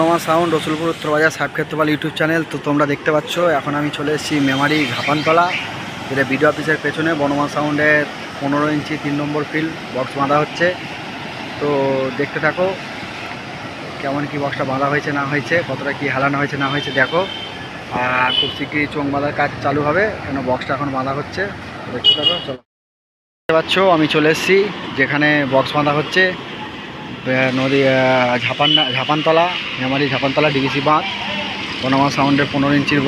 আমার সাউন্ড রসুলপুর উত্তর বাজার সাহেব ক্ষেত্রপাল ইউটিউব চ্যানেল। তো তোমরা দেখতে পাচ্ছ এখন আমি চলে এসেছি মেমারি ঝাপানতলা, যেটা বিডিও অফিসের পেছনে বনমা সাউন্ডের 15 ইঞ্চি 3 নম্বর ফিল্ড বক্স বাঁধা হচ্ছে। তো দেখতে থাকো কেমন কি বক্সটা বাঁধা হয়েছে না হয়েছে, কতটা কি হেলানো হয়েছে না হয়েছে দেখো। আর খুব শীঘ্রই চোঙ বাঁধার কাজ চালু হবে, কেন বক্সটা এখন বাঁধা হচ্ছে। দেখতে থাকো। চলো, দেখতে পাচ্ছ আমি চলে এসেছি যেখানে বক্স বাঁধা হচ্ছে, নদী ঝাপানতলা, মেমারি ঝাপানতলা ডিভিসি বাঁধ। বনমা সাউন্ডের 15 ইঞ্চির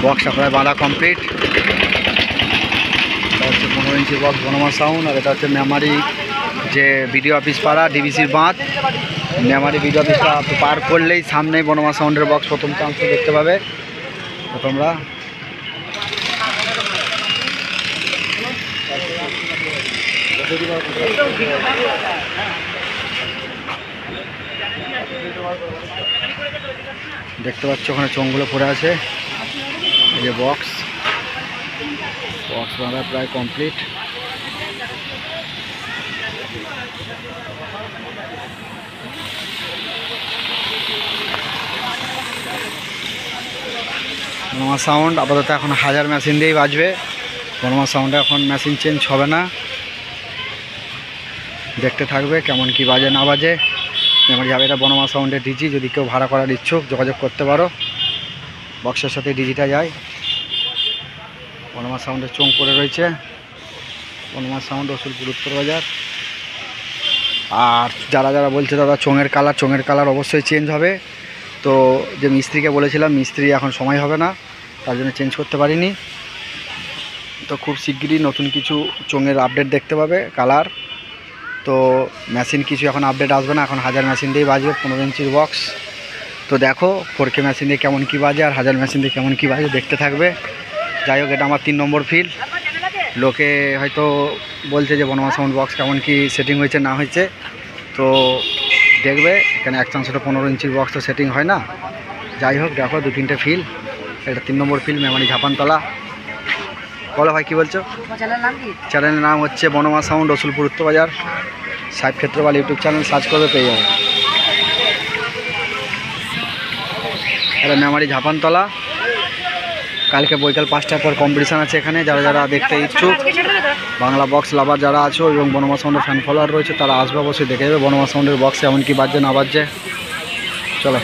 বক্সটা প্রায় বাঁধা কমপ্লিট। এটা হচ্ছে 15 ইঞ্চির বক্স বনমা সাউন্ড। আর এটা হচ্ছে মেমারি যে বিডিও অফিস পাড়া ডিভিসির বাঁধ। মেমারি বিডিও অফিসটা পার করলেই সামনেই বনমা সাউন্ডের বক্স প্রথম চান্স দেখতে পাবে। তো তোমরা দেখতে পাচ্ছ ওখানে চোঙগুলো পড়ে আছে। এই যে বক্স বাঁধা প্রায় কমপ্লিট। বনমা সাউন্ড আপাতত এখন হাজার মেশিন দিয়েই বাজবে। বনমা সাউন্ডে এখন মেশিন চেঞ্জ হবে না। দেখতে থাকবে কেমন কি বাজে না বাজে। মেমারি যাবে, এটা বনমা সাউন্ডের ডিজি। যদি কেউ ভাড়া করার ইচ্ছুক যোগাযোগ করতে পারো, বক্সের সাথে ডিজিটা যায়। বনমা সাউন্ডের চোঙ পড়ে রয়েছে, বনমা সাউন্ড রসুলপুর উত্তর বাজার। আর যারা বলছে দাদা চোঙের কালার অবশ্যই চেঞ্জ হবে। তো যে মিস্ত্রিকে বলেছিলাম, মিস্ত্রি এখন সময় হবে না, তার জন্য চেঞ্জ করতে পারিনি। তো খুব শিগগিরই নতুন কিছু চোঙের আপডেট দেখতে পাবে কালার। তো মেশিন কিছু এখন আপডেট আসবে না, এখন হাজার মেশিন দিয়েই বাজবে 15 ইঞ্চির বক্স। তো দেখো 4K মেশিন দিয়ে কেমন কী বাজে আর হাজার মেশিন দিয়ে কেমন কী বাজে, দেখতে থাকবে। যাই হোক, এটা আমার 3 নম্বর ফিল্ড। লোকে হয়তো বলছে যে বনমা সাউন্ড বক্স কেমন কি সেটিং হয়েছে না হয়েছে। তো দেখবে এখানে এক চান্সটা 15 ইঞ্চির বক্স তো সেটিং হয় না। যাই হোক, দেখো 2-3টে ফিল্ড। এটা 3 নম্বর ফিল্ড মেমারি ঝাপানতলা। বলো ভাই, কী বলছো? চ্যানেলের নাম হচ্ছে বনমা সাউন্ড রসুলপুর উত্তর বাজার সাহেব ক্ষেত্রপাল ইউটিউব চ্যানেল, সার্চ করবে পেয়ে যাবে। এটা মেমারি ঝাপানতলা। কালকে বৈকাল 5টার পর কম্পিটিশান আছে এখানে। যারা দেখতে ইচ্ছুক, বাংলা বক্স লাভার যারা আছো এবং বনমা সাউন্ডের ফ্যান ফলোয়ার রয়েছে, তারা আসবে, অবশ্যই দেখে যাবে বনমা সাউন্ডের বক্সে এমন কি বাজছে না বাজছে। চলো।